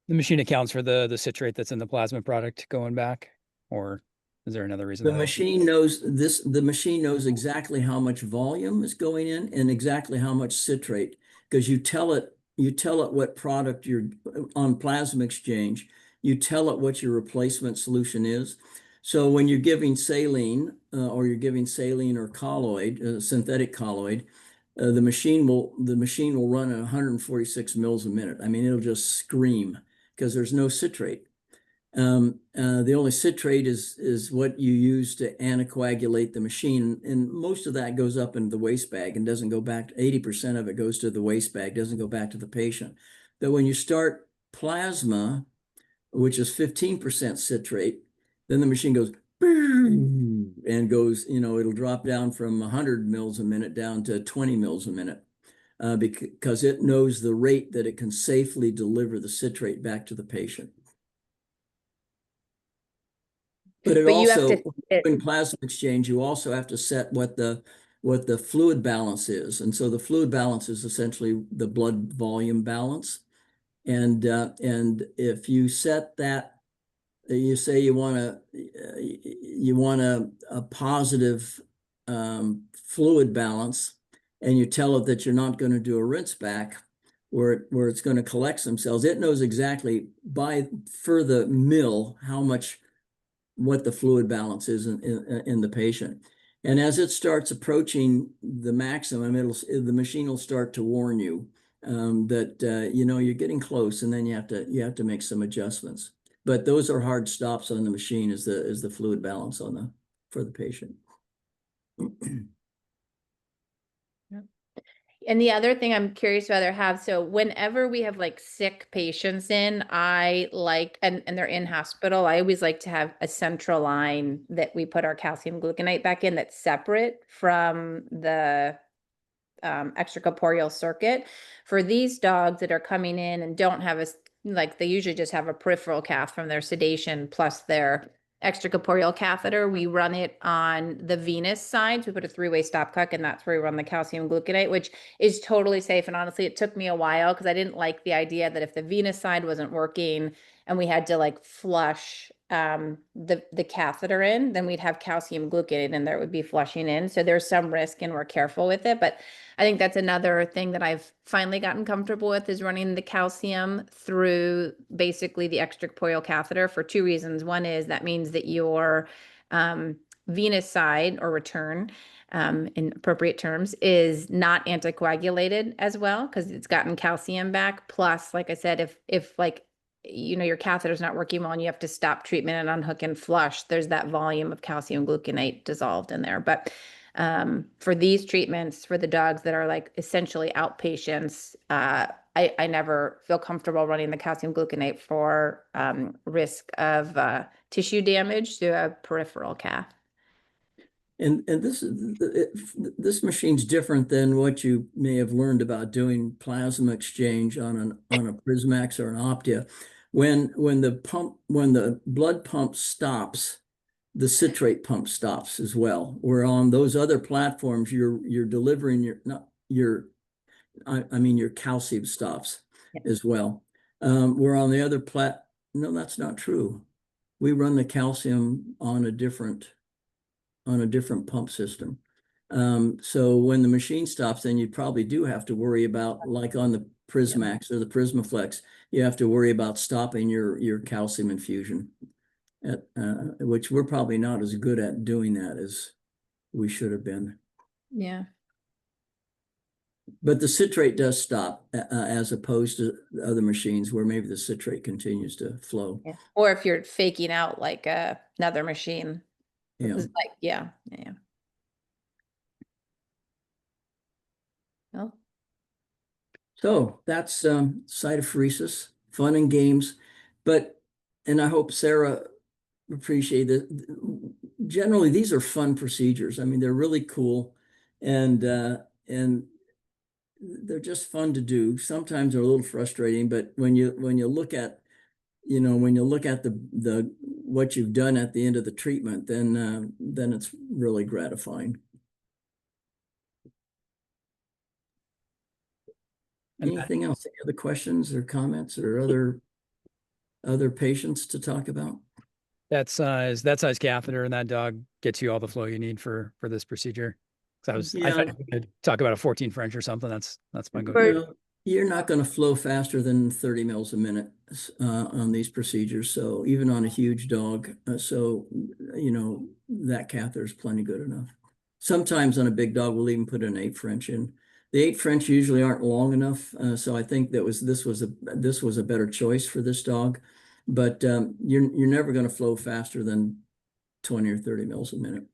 the machine accounts for the citrate that's in the plasma product going back, or is there another reason? The machine knows this. The machine knows exactly how much volume is going in and exactly how much citrate, because you tell it what product you're on plasma exchange. You tell it what your replacement solution is. So when you're giving saline or you're giving saline or colloid, synthetic colloid, the machine will run at 146 mils a minute. I mean, it'll just scream because there's no citrate. The only citrate is what you use to anticoagulate the machine, and most of that goes up into the waste bag and doesn't go back. 80% of it goes to the waste bag, doesn't go back to the patient. But when you start plasma, which is 15% citrate, then the machine goes and goes, it'll drop down from 100 mils a minute down to 20 mils a minute because it knows the rate that it can safely deliver the citrate back to the patient. But it you have also, to in plasma exchange, you also have to set what the fluid balance is. And so the fluid balance is essentially the blood volume balance. And if you set that, you say you want a positive fluid balance, and you tell it that you're not going to do a rinse back where it's going to collect some cells. It knows exactly for the mil what the fluid balance is in the patient. And as it starts approaching the maximum, the machine will start to warn you that you're getting close, and then you have to make some adjustments. But those are hard stops on the machine is the fluid balance for the patient. And the other thing I'm curious whether have, so whenever we have like sick patients in, I like, and they're in hospital, I always like to have a central line that we put our calcium gluconate back in that's separate from the extracorporeal circuit. For these dogs that are coming in and don't have they usually just have a peripheral cath from their sedation plus their extracorporeal catheter. We run it on the venous side. So we put a 3-way stopcock, and that's where we run the calcium gluconate, which is totally safe. And honestly, it took me a while because I didn't like the idea that if the venous side wasn't working and we had to like flush the catheter in, then we'd have calcium gluconate and there would be flushing in. So there's some risk and we're careful with it. But I think that's another thing that I've finally gotten comfortable with is running the calcium through basically the extracorporeal catheter for 2 reasons. One is that means that your venous side or return in appropriate terms is not anticoagulated as well because it's gotten calcium back. Plus, like I said, if like your catheter is not working well and you have to stop treatment and unhook and flush, there's that volume of calcium gluconate dissolved in there. But for these treatments for the dogs that are like essentially outpatients, I never feel comfortable running the calcium gluconate for risk of tissue damage to a peripheral cath. And this machine's different than what you may have learned about doing plasma exchange on a Prismax or an Optia. When the blood pump stops, the citrate pump stops as well. Where on those other platforms, you're delivering your calcium stops as well. Where on the other no, that's not true. We run the calcium on a different pump system. So when the machine stops, then you probably do have to worry about, like on the Prismax or the Prismaflex, you have to worry about stopping your calcium infusion, which we're probably not as good at doing that as we should have been. Yeah. But the citrate does stop, as opposed to other machines where maybe the citrate continues to flow. Yeah. Or if you're faking out like another machine. Yeah. It's like, yeah. Well, So that's cytopheresis, fun and games, and I hope Sarah appreciate it. Generally, these are fun procedures. I mean, they're really cool, and they're just fun to do. Sometimes they're a little frustrating, but when you look at the what you've done at the end of the treatment, then it's really gratifying. Anything else? Any other questions or comments or other patients to talk about? That size catheter and that dog gets you all the flow you need for this procedure. I thought you could talk about a 14 French or something. That's my go. Well, you're not going to flow faster than 30 mils a minute on these procedures. So even on a huge dog, that catheter is plenty good enough. Sometimes on a big dog, we'll even put an 8 French in. The 8 French usually aren't long enough, so I think this was a better choice for this dog. But you're never going to flow faster than 20 or 30 mils a minute.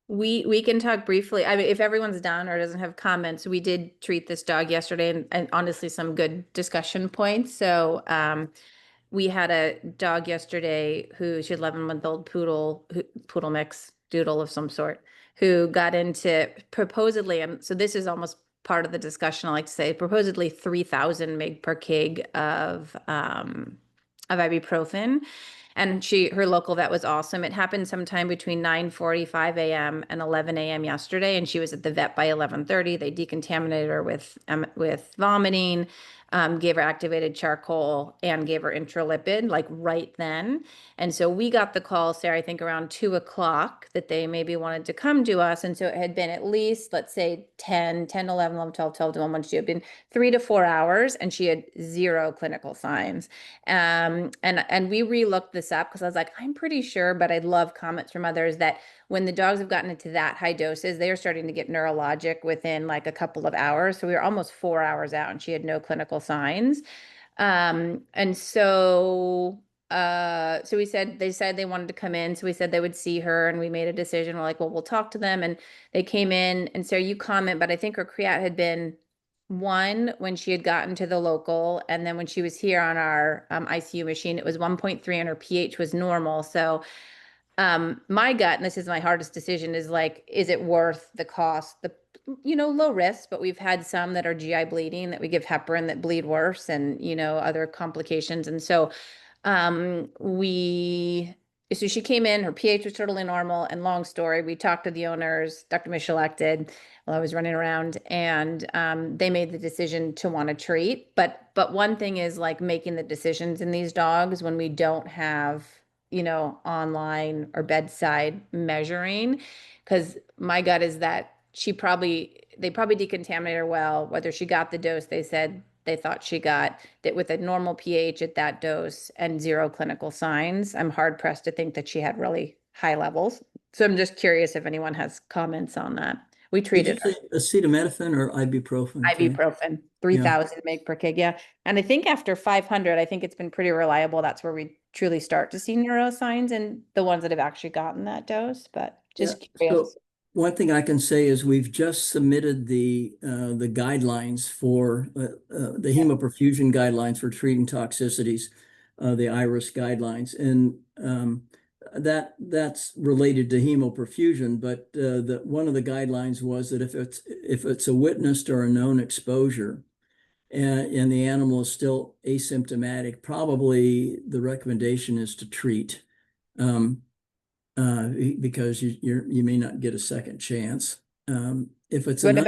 We can talk briefly. I mean, if everyone's done or doesn't have comments, we did treat this dog yesterday, and honestly, some good discussion points. So we had a dog yesterday she had 11-month-old poodle mix doodle of some sort, who got into supposedly, and so this is almost part of the discussion, I like to say, supposedly 3,000 mg per kg of ibuprofen. And her local vet was awesome. It happened sometime between 9:45 a.m. and 11 a.m. yesterday, and she was at the vet by 11:30. They decontaminated her with vomiting, gave her activated charcoal, and gave her intralipid like right then. And so we got the call, Sarah, I think around 2 o'clock, that they maybe wanted to come to us. And so it had been at least, let's say 10, 11, 12 to 1 month. She had been 3 to 4 hours, and she had 0 clinical signs. And we re-looked this up because I was like, I'm pretty sure, but I'd love comments from others that when the dogs have gotten into that high doses, they are starting to get neurologic within like a couple of hours. So we were almost 4 hours out, and she had no clinical signs. And so they said they wanted to come in. So we said they would see her, and we made a decision. We're like, well, we'll talk to them. And they came in, and so you comment, but I think her creat had been 1 when she had gotten to the local. And then when she was here on our ICU machine, it was 1.3, and her pH was normal. So my gut, and this is my hardest decision, is like, is it worth the cost? Low risk, but we've had some that are GI bleeding that we give heparin that bleed worse, and, other complications. And so so she came in, her pH was totally normal, and long story, we talked to the owners, Dr. Michalak did, while I was running around, and they made the decision to want to treat. But one thing is like making the decisions in these dogs when we don't have, online or bedside measuring, because my gut is that they probably decontaminated her well, whether she got the dose they said they thought she got, that with a normal pH at that dose and 0 clinical signs, I'm hard pressed to think that she had really high levels. So I'm just curious if anyone has comments on that. We treated her. Acetaminophen or ibuprofen? Ibuprofen, 3,000 mg per kg. Yeah. And I think after 500, I think it's been pretty reliable. That's where we truly start to see neuroscience in the ones that have actually gotten that dose, but just curious. So one thing I can say is we've just submitted the guidelines for the hemoperfusion guidelines for treating toxicities, the IRRS guidelines, and that's related to hemoperfusion. But one of the guidelines was that if it's a witnessed or a known exposure, and the animal is still asymptomatic, probably the recommendation is to treat. Because you may not get a second chance. If it's an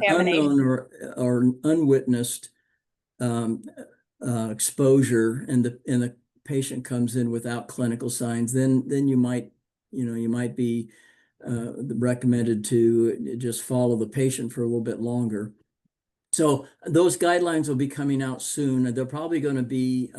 unknown or unwitnessed exposure, and the patient comes in without clinical signs, then you might be recommended to just follow the patient for a little bit longer. So those guidelines will be coming out soon. They're probably going to be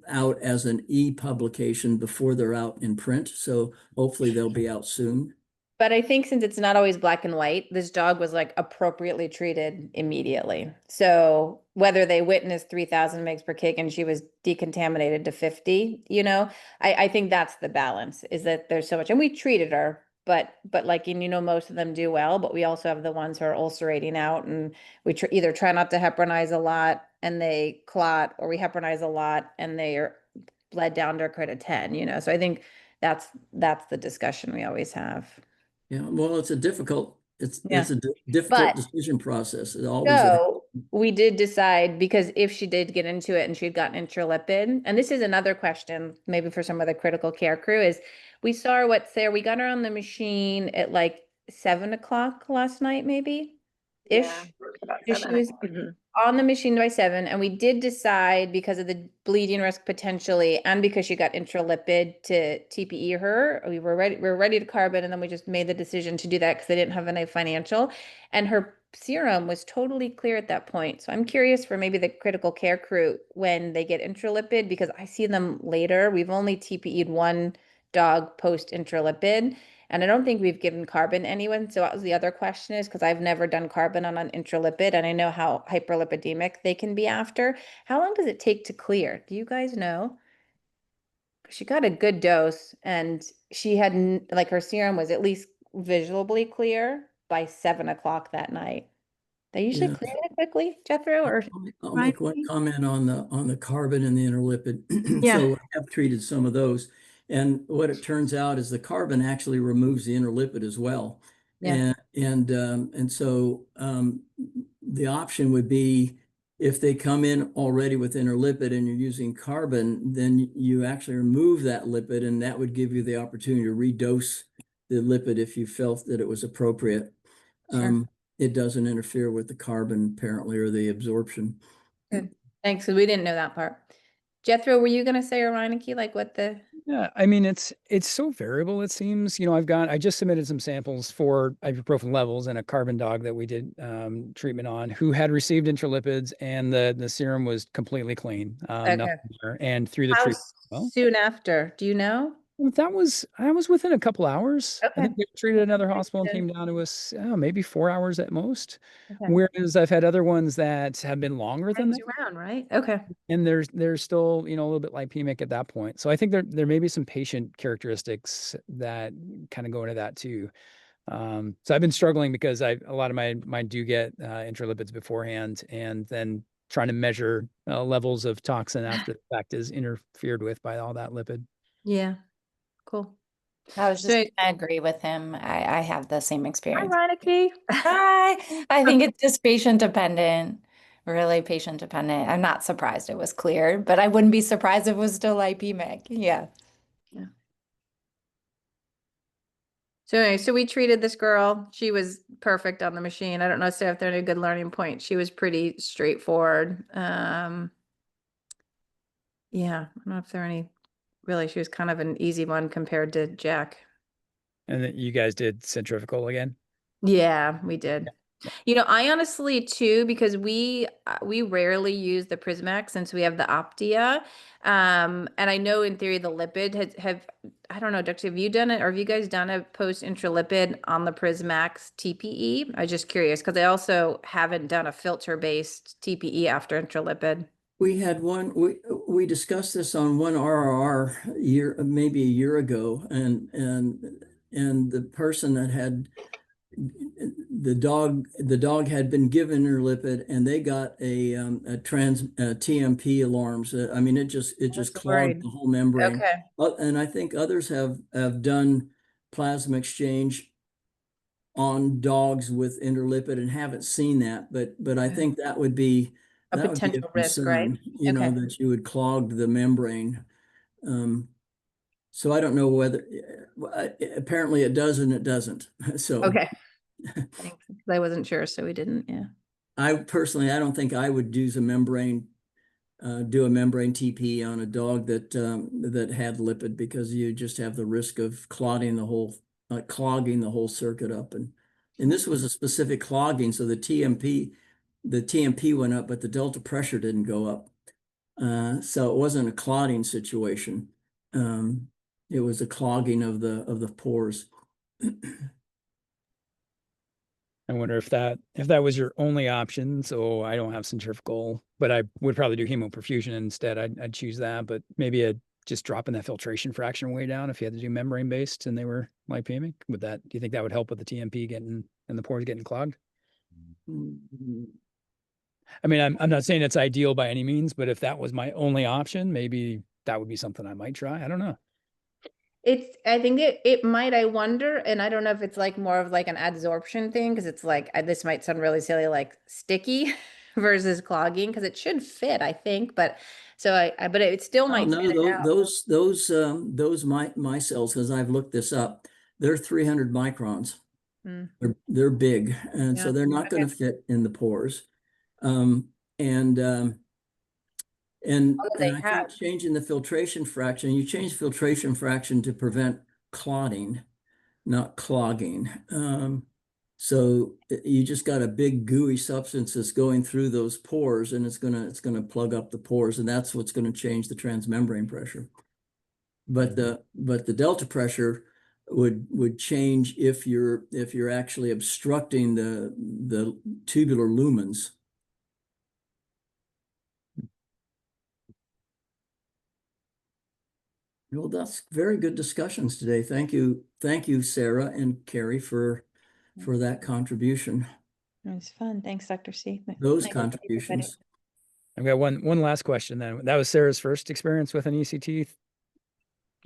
out as an e-publication before they're out in print. So hopefully they'll be out soon. But I think since it's not always black and white, this dog was like appropriately treated immediately. So whether they witnessed 3,000 mg per kg and she was decontaminated to 50, I think that's the balance, is that there's so much, and we treated her, but like, most of them do well, but we also have the ones who are ulcerating out, and we either try not to heparinize a lot and they clot, or we heparinize a lot and they are bled down to a crit of 10, so I think that's the discussion we always have. Yeah, well, it's a difficult But- decision process. It always So we did decide, because if she did get into it and she'd gotten intralipid, and this is another question, maybe for some of the critical care crew, is we saw her, we got her on the machine at like 7 o'clock last night, maybe ish. Yeah, about If she 7. was on the machine by 7, and we did decide, because of the bleeding risk potentially, and because she got intralipid, to TPE her. We were ready to carbon, and then we just made the decision to do that because they didn't have any financial, and her serum was totally clear at that point. So I'm curious for maybe the critical care crew when they get intralipid, because I see them later. We've only TPE'd one dog post intralipid, and I don't think we've given carbon to anyone. So that was the other question, is because I've never done carbon on an intralipid, and I know how hyperlipidemic they can be after. How long does it take to clear? Do you guys know? She got a good dose, and she had her serum was at least visibly clear by 7 o'clock that night. They usually clear it quickly, Jethro, or I'll make one comment on the carbon and the interlipid. Yeah. So I have treated some of those, and what it turns out is the carbon actually removes the interlipid as well. Yeah. And so the option would be, if they come in already with interlipid and you're using carbon, then you actually remove that lipid, and that would give you the opportunity to redose the lipid if you felt that it was appropriate. Sure. It doesn't interfere with the carbon, apparently, or the absorption. Good. Thanks, because we didn't know that part. Jethro, were you going to say, or Reineke, like what the... Yeah, I mean, it's so variable, it seems. I just submitted some samples for ibuprofen levels and a carbon dog that we did treatment on, who had received intralipids, and the serum was completely clean. Nothing there. And through the How treatment. soon after? Do you know? I was within a couple hours. I think they treated another hospital and Good. came down to us, maybe 4 hours at most. Okay. Whereas I've had other ones that have been longer than that. Around, right? Okay. And there's still, a little bit lipemic at that point. So I think there may be some patient characteristics that kind of go into that too. So I've been struggling because a lot of mine do get intralipids beforehand, and then trying to measure levels of toxin after the fact is interfered with by all that lipid. Yeah. Cool. I was just gonna agree with him. I have the same Hi, experience. Reineke. Hi. I think it's just patient dependent, really patient dependent. I'm not surprised it was cleared, but I wouldn't be surprised if it was still lipemic. Yeah. So anyway, so we treated this girl. She was perfect on the machine. I don't know if there are any good learning points. She was pretty straightforward. Yeah, I don't know if there are any. Really, she was kind of an easy one compared to Jack. And then you guys did centrifugal again? Yeah, we did. I honestly too, because we rarely use the Prismax since we have the Optia. And I know in theory the lipid I don't know, Doctor, have you done it, or have you guys done a post intralipid on the Prismax TPE? I'm just curious because I also haven't done a filter based TPE after intralipid. We had one. We discussed this on one RRR maybe a year ago, and the person that had the dog had been given her lipid, and they got a TMP alarms. I mean, it just clogged the whole membrane. Okay. And I think others have done plasma exchange on dogs with interlipid and haven't seen that, but I think that would be A potential risk, right? that you would clog the membrane. So I don't know whether, apparently it does and it doesn't. So Okay. Thanks. I wasn't sure, so we didn't. Yeah. I don't think I would use a membrane do a membrane TP on a dog that that had lipid, because you just have the risk of clogging the whole circuit up. And this was a specific clogging, so the TMP went up, but the delta pressure didn't go up. So it wasn't a clotting situation. It was a clogging of the pores. I wonder if that was your only option. So I don't have centrifugal, but I would probably do hemoperfusion instead. I'd choose that, but maybe just dropping that filtration fraction way down if you had to do membrane based and they were lipemic. Do you think that would help with the TMP getting and the pores getting clogged? I mean, I'm not saying it's ideal by any means, but if that was my only option, maybe that would be something I might try. I don't know. I think it might, I wonder, and I don't know if it's like more of like an adsorption thing, because it's like, this might sound really silly, like sticky versus clogging, because it should fit, I think, but but it still might no, fit it out. those my cells, because I've looked this up, they're 300 microns. They're big, and so they're not going to fit in the pores. And I think changing the filtration fraction, you change filtration fraction to prevent clotting, not clogging. So you just got a big gooey substance that's going through those pores, and it's gonna plug up the pores, and that's what's going to change the transmembrane pressure. But the delta pressure would change if you're actually obstructing the tubular lumens. Well, that's very good discussions today. Thank you, Sarah and Carrie, for that contribution. It was fun. Thanks, Dr. C. Those contributions. I've got one last question then. That was Sarah's first experience with an ECT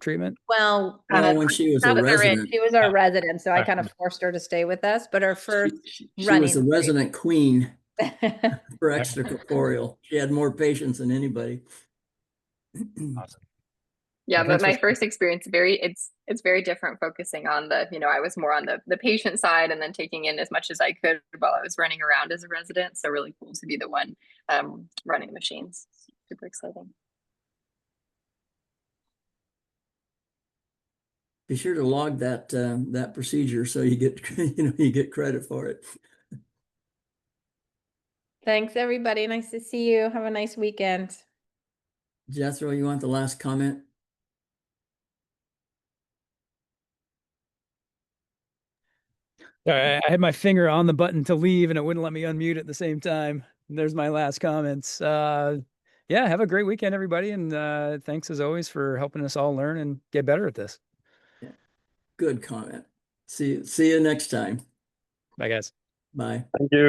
treatment? Well, when she was a resident. She was our resident, so I kind of forced her to stay with us, but her first She was the resident queen for extracorporeal. She had more patients than anybody. Awesome. Yeah, but my first experience, it's very different, focusing on the, I was more on the patient side and then taking in as much as I could while I was running around as a resident. So really cool to be the one running machines. Super exciting. Be sure to log that procedure so you get you get credit for it. Thanks, everybody. Nice to see you. Have a nice weekend. Jethro, you want the last comment? I had my finger on the button to leave and it wouldn't let me unmute at the same time. There's my last comments. Yeah, have a great weekend, everybody. And thanks as always for helping us all learn and get better at this. Yeah. Good comment. See you next time. Bye, guys. Bye. Thank you.